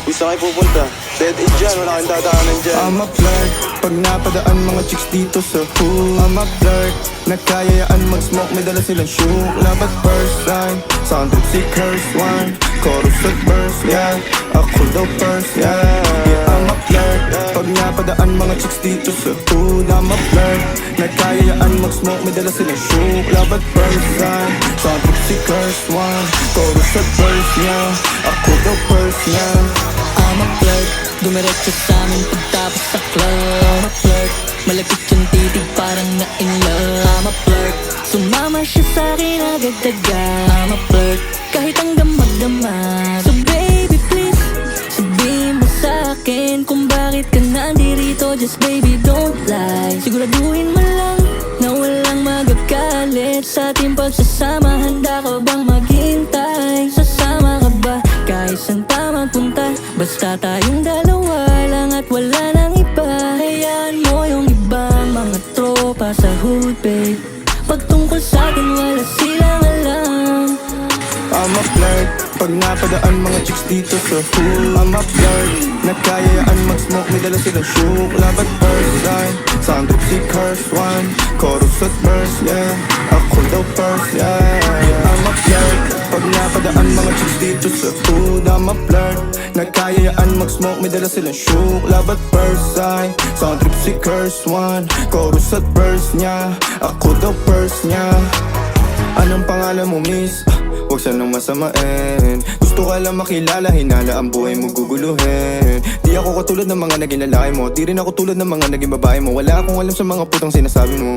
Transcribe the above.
Di saan kayo pupunta? Dead end dyan, wala kang dadaanan dyan. I'm a flirt, pag napadaan mga chicks dito sa hood. I'm a flirt, nagkayayaan mag-smoke, may dala silang shoe. Labat first line, sound trip si curse one. Chorus at verse, yeah, ako daw first, yeah. I'm a flirt, pag napadaan mga chicks dito sa hood. I'm a flirt, nagkayayaan mag-smoke, may dala silang shoe. Labat first line, sound trip si curse one. Chorus at verse, yeah, ako daw first, yeah. I'm a flirt, dumiretso sa amin pagtapos sa club. I'm a flirt, malapit yung titig parang na-in love. I'm a flirt, sumama siya sa'kin agad-agad. I'm a flirt, kahit hanggang magdamag. So baby please, sabihin mo sa'kin kung bakit ka nandirito. Just baby don't lie, siguraduhin mo lang na walang magagalit sa ating pagsasama. Handa ka bang maghintay? Sasama ka ba kahit saan pa magpunta? Basta tayong dalawa lang at wala nang iba. Hayaan mo yung ibang mga tropa sa hood, babe. Pagtungkol sa'tin wala silang alam. I'm a flirt, pag napadaan mga chicks dito sa hood. I'm a flirt, nagkayayaan mag-smoke, may dala silang shoe. Labat first line, sound trip si curse one. Chorus at verse, yeah, ako daw first, yeah. I'm a flirt, pag napadaan mga chicks dito sa hood. I'm a flirt, nagkayayaan mag-smoke, may dala silang shoe. Labat first line, sound trip si curse one. Chorus at verse niya, ako daw first niya. Anong pangalan mo, miss? Huwag sanang masamain. Gusto ka lang makilala, hinala ang buhay mo guguluhin. Di ako katulad ng mga naging lalaki mo, di rin ako tulad ng mga naging babae mo. Wala akong alam sa mga putang sinasabi mo.